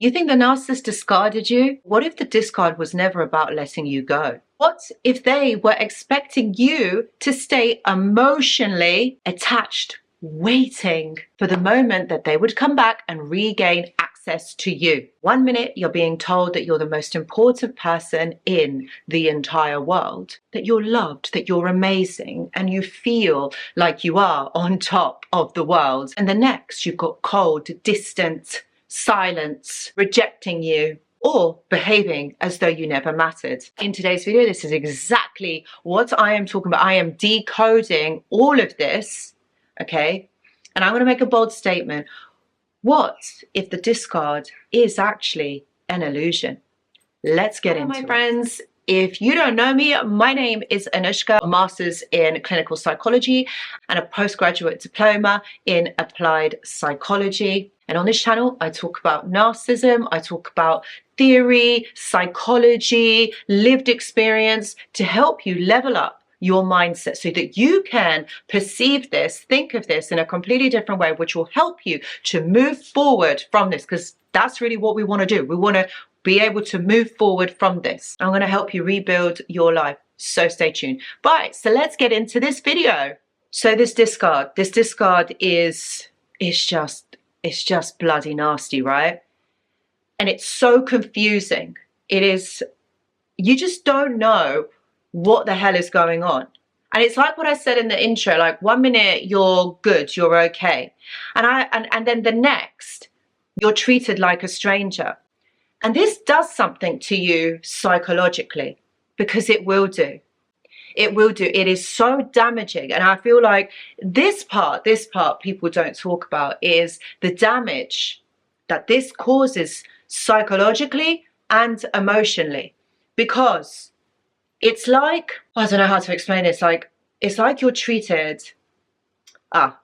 You think the narcissist discarded you? What if the discard was never about letting you go? What if they were expecting you to stay emotionally attached, waiting for the moment that they would come back and regain access to you? 1 minute you're being told that you're the most important person in the entire world, that you're loved, that you're amazing, and you feel like you are on top of the world. And the next you've got cold, distant, silence, rejecting you, or behaving as though you never mattered. In today's video, this is exactly what I am talking about. I am decoding all of this, okay? And I'm going to make a bold statement. What if the discard is actually an illusion? Let's get into it. My friends, if you don't know me, my name is Anushka, a master's in clinical psychology and a postgraduate diploma in applied psychology. And on this channel, I talk about narcissism, I talk about theory, psychology, lived experience to help you level up your mindset so that you can perceive this, think of this in a completely different way, which will help you to move forward from this, because that's really what we want to do. We want to be able to move forward from this. I'm going to help you rebuild your life. So stay tuned. Right, so let's get into this video. So this discard is just bloody nasty, right? And it's so confusing. It is, you just don't know what the hell is going on. And it's like what I said in the intro, like 1 minute you're good, you're okay. And then the next, you're treated like a stranger. And this does something to you psychologically, because it will do. It will do. It is so damaging. And I feel like this part people don't talk about is the damage that this causes psychologically and emotionally. Because it's like, I don't know how to explain this. It's like you're treated.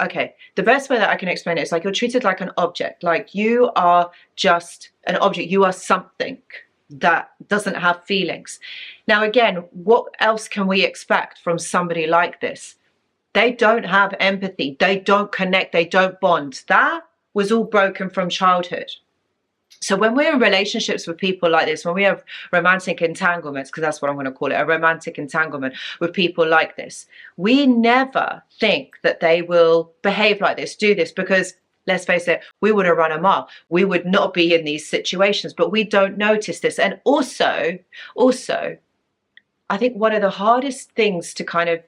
Okay. The best way that I can explain it is like you're treated like an object. Like you are just an object. You are something that doesn't have feelings. Now, again, what else can we expect from somebody like this? They don't have empathy. They don't connect. They don't bond. That was all broken from childhood. So when we're in relationships with people like this, when we have romantic entanglements, because that's what I'm going to call it, a romantic entanglement with people like this, we never think that they will behave like this, do this, because let's face it, we would have run a mile. We would not be in these situations, but we don't notice this. And also, I think one of the hardest things to kind of,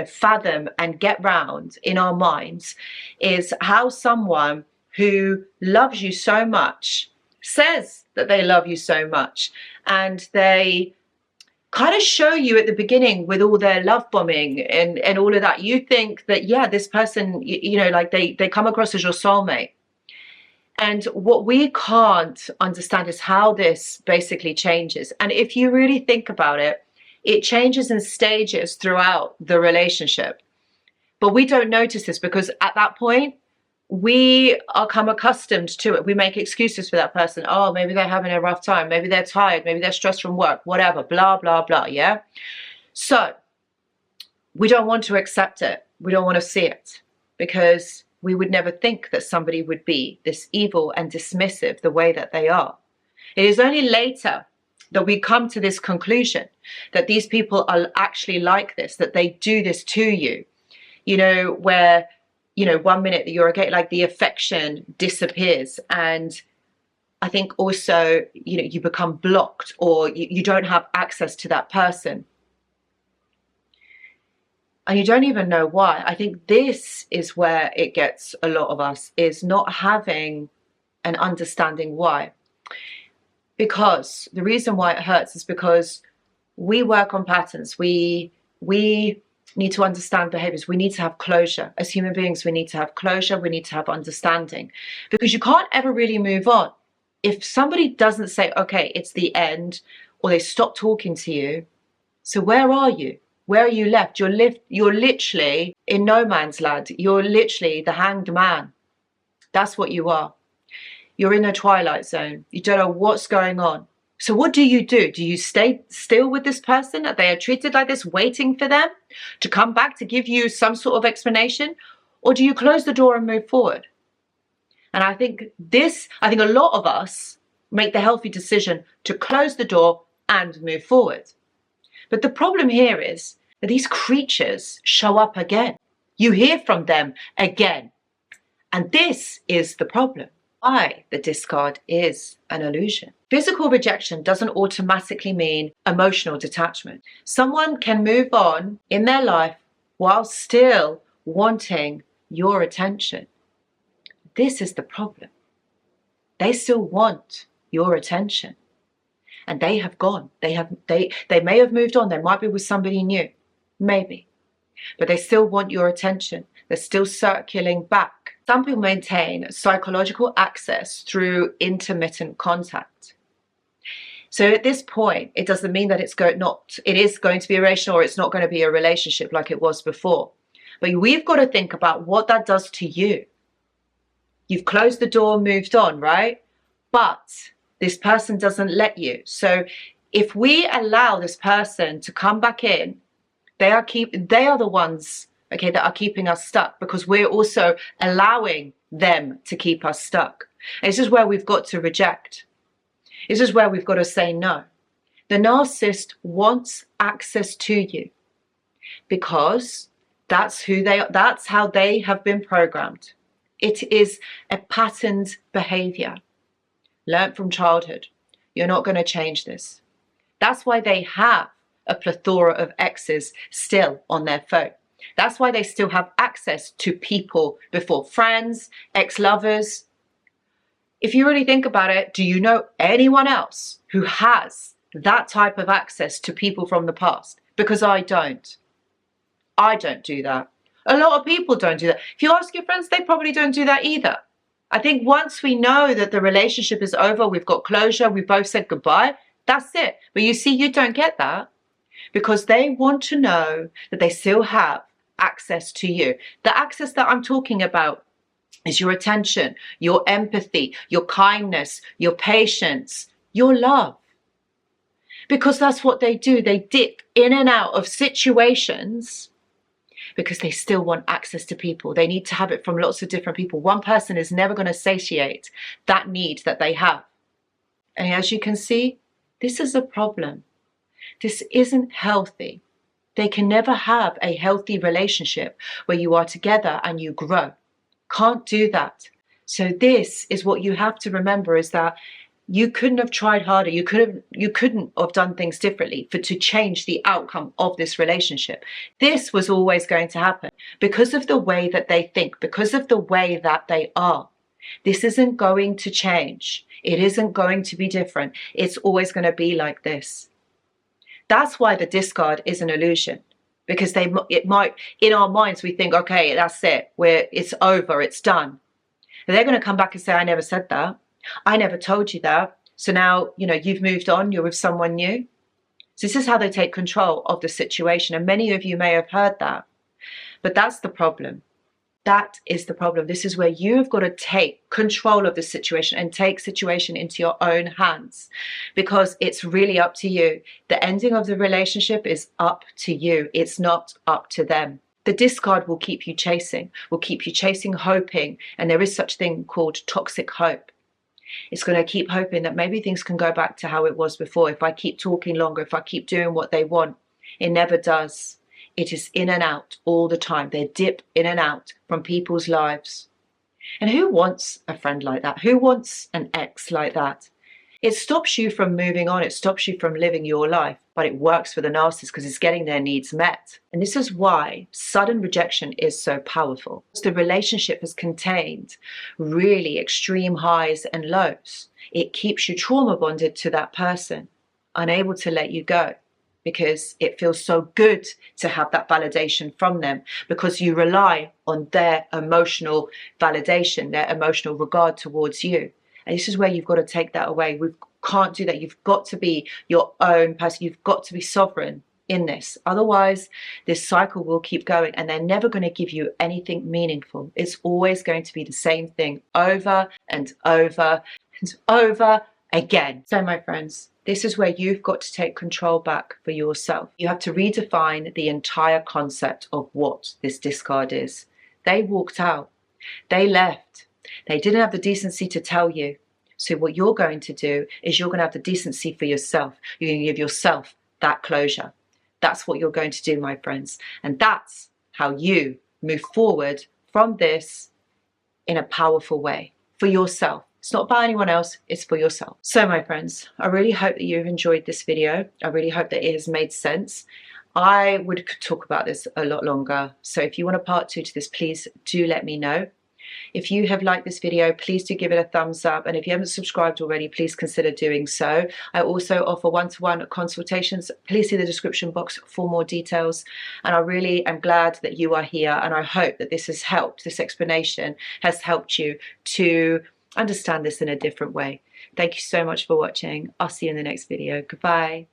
fathom and get round in our minds is how someone who loves you so much says that they love you so much, and they kind of show you at the beginning with all their love bombing and all of that. You think that, yeah, this person, like they come across as your soulmate. And what we can't understand is how this basically changes. And if you really think about it, it changes in stages throughout the relationship. But we don't notice this because at that point, we are come accustomed to it. We make excuses for that person. Oh, maybe they're having a rough time. Maybe they're tired. Maybe they're stressed from work, whatever, blah, blah, blah. Yeah. So we don't want to accept it. We don't want to see it because we would never think that somebody would be this evil and dismissive the way that they are. It is only later that we come to this conclusion that these people are actually like this, that they do this to you, where 1 minute that you're okay, like the affection disappears. And I think also, you become blocked or you don't have access to that person. And you don't even know why. I think this is where it gets a lot of us, is not having an understanding why. Because the reason why it hurts is because we work on patterns. We need to understand behaviors. We need to have closure. As human beings, we need to have closure. We need to have understanding, because you can't ever really move on. If somebody doesn't say, okay, it's the end, or they stop talking to you, so where are you? Where are you left? You're literally in no man's land. You're literally the hanged man. That's what you are. You're in a twilight zone. You don't know what's going on. So what do? Do you stay still with this person that they are treated like this, waiting for them to come back to give you some sort of explanation? Or do you close the door and move forward? And I think a lot of us make the healthy decision to close the door and move forward. But the problem here is that these creatures show up again. You hear from them again. And this is the problem. Why the discard is an illusion. Physical rejection doesn't automatically mean emotional detachment. Someone can move on in their life while still wanting your attention. This is the problem. They still want your attention. And they have gone. They may have moved on. They might be with somebody new. Maybe. But they still want your attention. They're still circling back. Some people maintain psychological access through intermittent contact. So at this point, it doesn't mean that it is going to be a relationship or it's not going to be a relationship like it was before. But we've got to think about what that does to you. You've closed the door, moved on, right? But this person doesn't let you. So if we allow this person to come back in, they are the ones, okay, that are keeping us stuck, because we're also allowing them to keep us stuck. And this is where we've got to reject. This is where we've got to say no. The narcissist wants access to you because that's how they have been programmed. It is a patterned behavior learned from childhood. You're not going to change this. That's why they have a plethora of exes still on their phone. That's why they still have access to people before, friends, ex-lovers. If you really think about it, do you know anyone else who has that type of access to people from the past? Because I don't. I don't do that. A lot of people don't do that. If you ask your friends, they probably don't do that either. I think once we know that the relationship is over, we've got closure, we both said goodbye, that's it. But you see, you don't get that because they want to know that they still have access to you. The access that I'm talking about is your attention, your empathy, your kindness, your patience, your love. Because that's what they do. They dip in and out of situations because they still want access to people. They need to have it from lots of different people. One person is never going to satiate that need that they have. And as you can see, this is a problem. This isn't healthy. They can never have a healthy relationship where you are together and you grow. Can't do that. So this is what you have to remember, is that you couldn't have tried harder. You couldn't have done things differently to change the outcome of this relationship. This was always going to happen because of the way that they think, because of the way that they are. This isn't going to change. It isn't going to be different. It's always going to be like this. That's why the discard is an illusion, because it might, in our minds, we think, okay, that's it. It's over. It's done. And they're going to come back and say, I never said that. I never told you that. So now, you've moved on. You're with someone new. So this is how they take control of the situation. And many of you may have heard that. But that's the problem. That is the problem. This is where you've got to take control of the situation and take situation into your own hands, because it's really up to you. The ending of the relationship is up to you. It's not up to them. The discard will keep you chasing, hoping. And there is such thing called toxic hope. It's going to keep hoping that maybe things can go back to how it was before. If I keep talking longer, if I keep doing what they want, it never does. It is in and out all the time. They dip in and out from people's lives. And who wants a friend like that? Who wants an ex like that? It stops you from moving on. It stops you from living your life. But it works for the narcissist because it's getting their needs met. And this is why sudden rejection is so powerful. The relationship has contained really extreme highs and lows. It keeps you trauma bonded to that person, unable to let you go, because it feels so good to have that validation from them, because you rely on their emotional validation, their emotional regard towards you. And this is where you've got to take that away. We can't do that. You've got to be your own person. You've got to be sovereign in this. Otherwise, this cycle will keep going and they're never going to give you anything meaningful. It's always going to be the same thing over and over and over again. So my friends, this is where you've got to take control back for yourself. You have to redefine the entire concept of what this discard is. They walked out. They left. They didn't have the decency to tell you. So what you're going to do is you're going to have the decency for yourself. You're going to give yourself that closure. That's what you're going to do, my friends. And that's how you move forward from this in a powerful way for yourself. It's not about anyone else, it's for yourself. So my friends, I really hope that you've enjoyed this video. I really hope that it has made sense. I would talk about this a lot longer. So if you want a part 2 to this, please do let me know. If you have liked this video, please do give it a thumbs up. And if you haven't subscribed already, please consider doing so. I also offer one-to-one consultations. Please see the description box for more details. And I really am glad that you are here. And I hope that this has helped, this explanation has helped you to understand this in a different way. Thank you so much for watching. I'll see you in the next video. Goodbye.